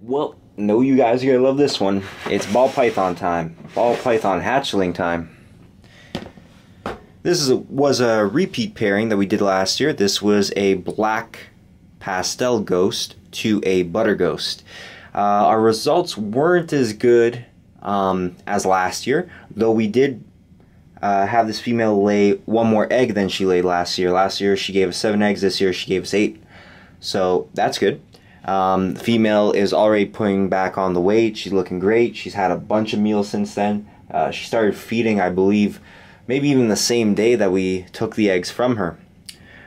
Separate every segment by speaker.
Speaker 1: Well, know you guys are gonna love this one. It's ball python time. Ball python hatchling time. This was a repeat pairing that we did last year. This was a black pastel ghost to a butter ghost. Our results weren't as good as last year, though we did have this female lay one more egg than she laid last year. Last year she gave us 7 eggs, this year she gave us 8. So that's good. The female is already putting back on the weight. She's looking great. She's had a bunch of meals since then. She started feeding, I believe, maybe even the same day that we took the eggs from her.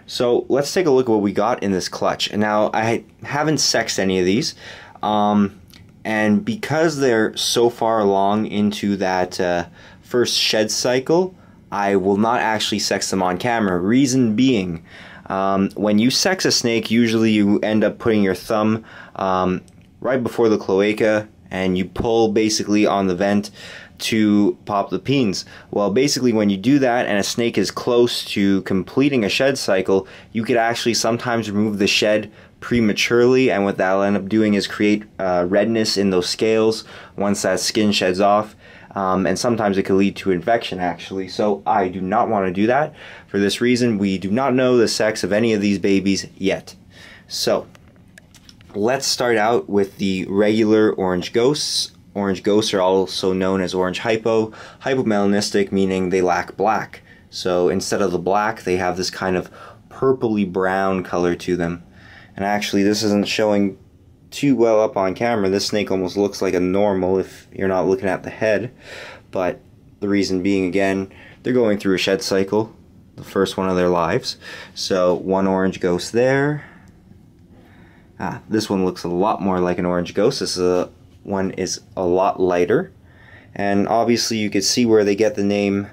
Speaker 1: So let's take a look at what we got in this clutch. And now I haven't sexed any of these. And because they're so far along into that first shed cycle, I will not actually sex them on camera. Reason being, when you sex a snake, usually you end up putting your thumb right before the cloaca and you pull basically on the vent to pop the peens. Well, basically when you do that and a snake is close to completing a shed cycle, you could actually sometimes remove the shed prematurely, and what that'll end up doing is create redness in those scales once that skin sheds off. And sometimes it could lead to infection actually, so I do not want to do that. For this reason, we do not know the sex of any of these babies yet. So let's start out with the regular orange ghosts. Orange ghosts are also known as orange hypo. Hypomelanistic, meaning they lack black. So instead of the black, they have this kind of purpley brown color to them. And actually this isn't showing too well up on camera. This snake almost looks like a normal if you're not looking at the head, but the reason being, again, they're going through a shed cycle, the first one of their lives. So one orange ghost there. This one looks a lot more like an orange ghost. This one is a lot lighter, and obviously you could see where they get the name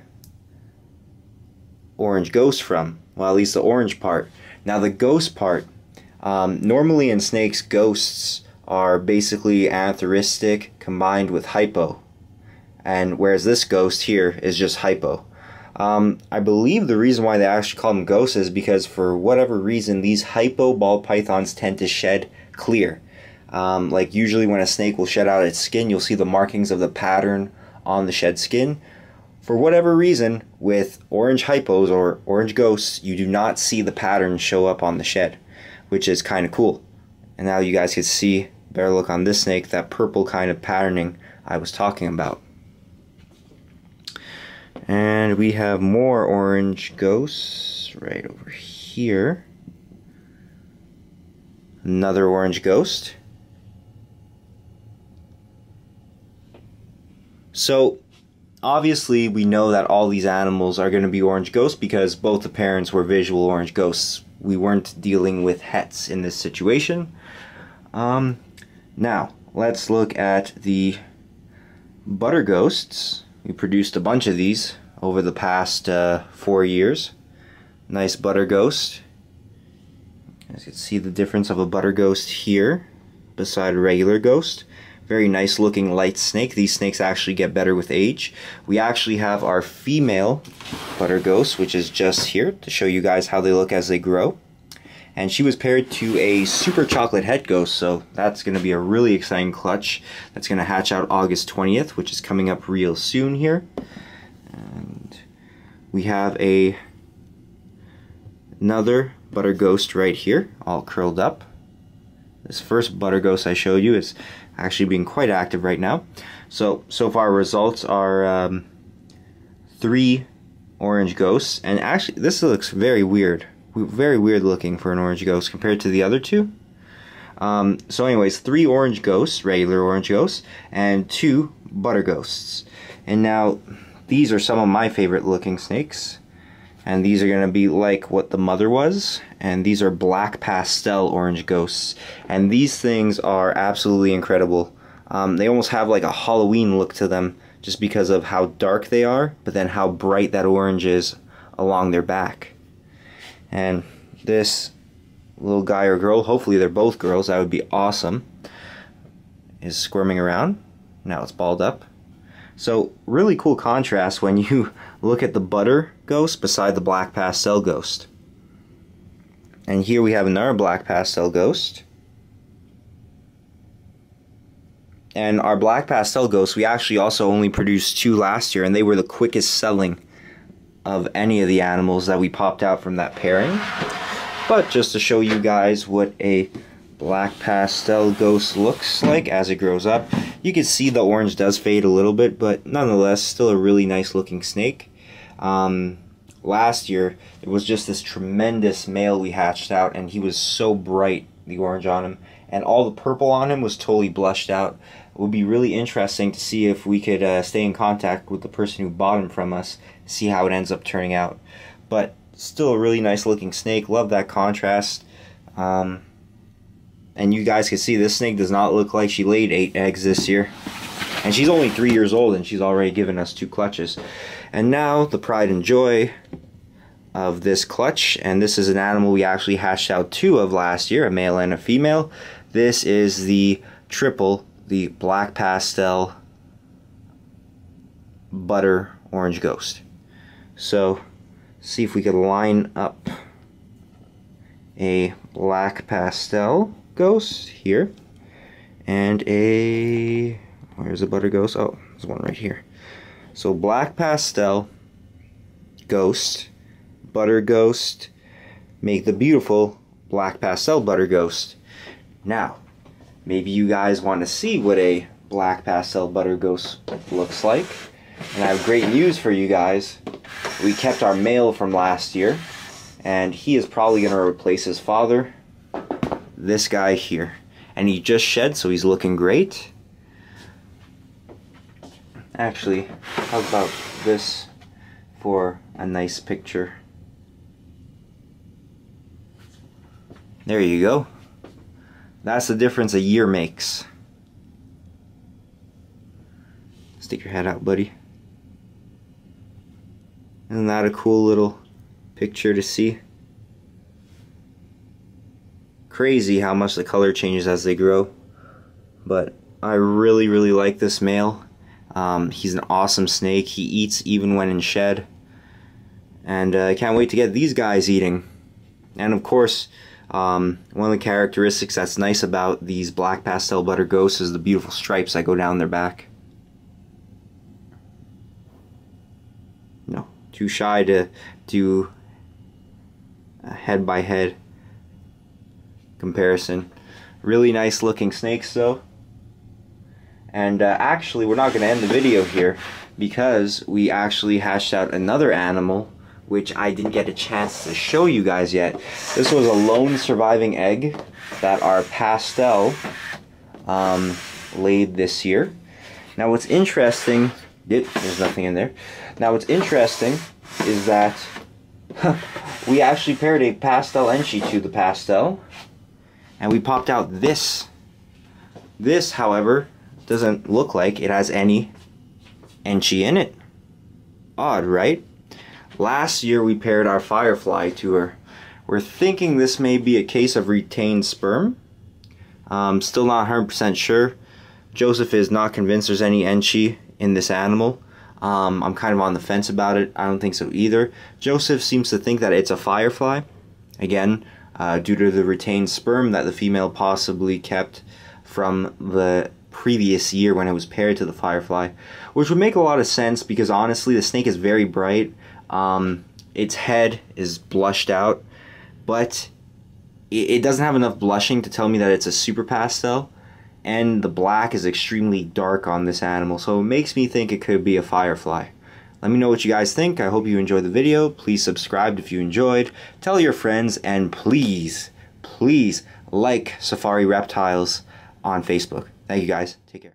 Speaker 1: orange ghost from. Well, at least the orange part. Now the ghost part, normally in snakes, ghosts are basically antheristic combined with hypo, and whereas this ghost here is just hypo. I believe the reason why they actually call them ghosts is because for whatever reason these hypo ball pythons tend to shed clear. Like usually when a snake will shed out its skin, you'll see the markings of the pattern on the shed skin. For whatever reason, with orange hypos or orange ghosts, you do not see the pattern show up on the shed, which is kind of cool. And now you guys can see, better look on this snake, that purple kind of patterning I was talking about. And we have more orange ghosts right over here. Another orange ghost. So obviously we know that all these animals are going to be orange ghosts because both the parents were visual orange ghosts. We weren't dealing with hets in this situation. Now, let's look at the butter ghosts. We produced a bunch of these over the past 4 years. Nice butter ghost. As you can see the difference of a butter ghost here beside a regular ghost. Very nice looking light snake. These snakes actually get better with age. We actually have our female butter ghost, which is just here to show you guys how they look as they grow. And she was paired to a super chocolate het ghost, so that's going to be a really exciting clutch. That's going to hatch out August 20th, which is coming up real soon here. And we have another butter ghost right here, all curled up. This first butter ghost I showed you is actually being quite active right now. So far results are 3 orange ghosts, and actually this looks very weird. Very weird looking for an orange ghost compared to the other 2. So anyways, 3 orange ghosts, regular orange ghosts, and 2 butter ghosts. And now these are some of my favorite looking snakes, and these are going to be like what the mother was, and these are black pastel orange ghosts, and these things are absolutely incredible. They almost have like a Halloween look to them just because of how dark they are, but then how bright that orange is along their back. And this little guy or girl, hopefully they're both girls, that would be awesome, is squirming around. Now it's balled up. So really cool contrast when you look at the butter ghost beside the black pastel ghost. And here we have another black pastel ghost. And our black pastel ghosts, we actually also only produced 2 last year, and they were the quickest selling of any of the animals that we popped out from that pairing. But just to show you guys what a black pastel ghost looks like as it grows up, you can see the orange does fade a little bit, but nonetheless still a really nice looking snake. Last year it was just this tremendous male we hatched out, and he was so bright, the orange on him, and all the purple on him was totally blushed out. It would be really interesting to see if we could stay in contact with the person who bought him from us, see how it ends up turning out. But still a really nice looking snake. Love that contrast. And you guys can see this snake does not look like she laid 8 eggs this year. And she's only 3 years old, and she's already given us 2 clutches. And now the pride and joy of this clutch, and this is an animal we actually hatched out 2 of last year, a male and a female. This is the triple, the black pastel butter orange ghost. So see if we could line up a black pastel ghost here and a, where's the butter ghost? Oh, there's one right here. So black pastel ghost, butter ghost, make the beautiful black pastel butter ghost. Now maybe you guys want to see what a black pastel butter ghost looks like, and I have great news for you guys. We kept our male from last year, and he is probably going to replace his father, this guy here. And he just shed, so he's looking great. Actually, how about this for a nice picture? There you go. That's the difference a year makes. Stick your head out, buddy. Isn't that a cool little picture to see? Crazy how much the color changes as they grow. But I really like this male. He's an awesome snake. He eats even when in shed. And I can't wait to get these guys eating. And of course, one of the characteristics that's nice about these black pastel butter ghosts is the beautiful stripes that go down their back. No, too shy to do a head-by-head comparison. Really nice looking snakes though. And actually we're not going to end the video here, because we actually hatched out another animal which I didn't get a chance to show you guys yet. This was a lone surviving egg that our pastel laid this year. Now what's interesting, there's nothing in there. Now what's interesting is that we actually paired a pastel enchi to the pastel, and we popped out this. This, however, doesn't look like it has any enchi in it. Odd, right? Last year we paired our firefly to her. We're thinking this may be a case of retained sperm. Still not 100% sure. Joseph is not convinced there's any enchi in this animal. I'm kind of on the fence about it. I don't think so either. Joseph seems to think that it's a firefly. Again, due to the retained sperm that the female possibly kept from the previous year when it was paired to the firefly. Which would make a lot of sense, because honestly the snake is very bright. Its head is blushed out, but it doesn't have enough blushing to tell me that it's a super pastel, and the black is extremely dark on this animal, so it makes me think it could be a firefly. Let me know what you guys think. I hope you enjoyed the video. Please subscribe if you enjoyed, tell your friends, and please like Safari Reptiles on Facebook. Thank you guys. Take care.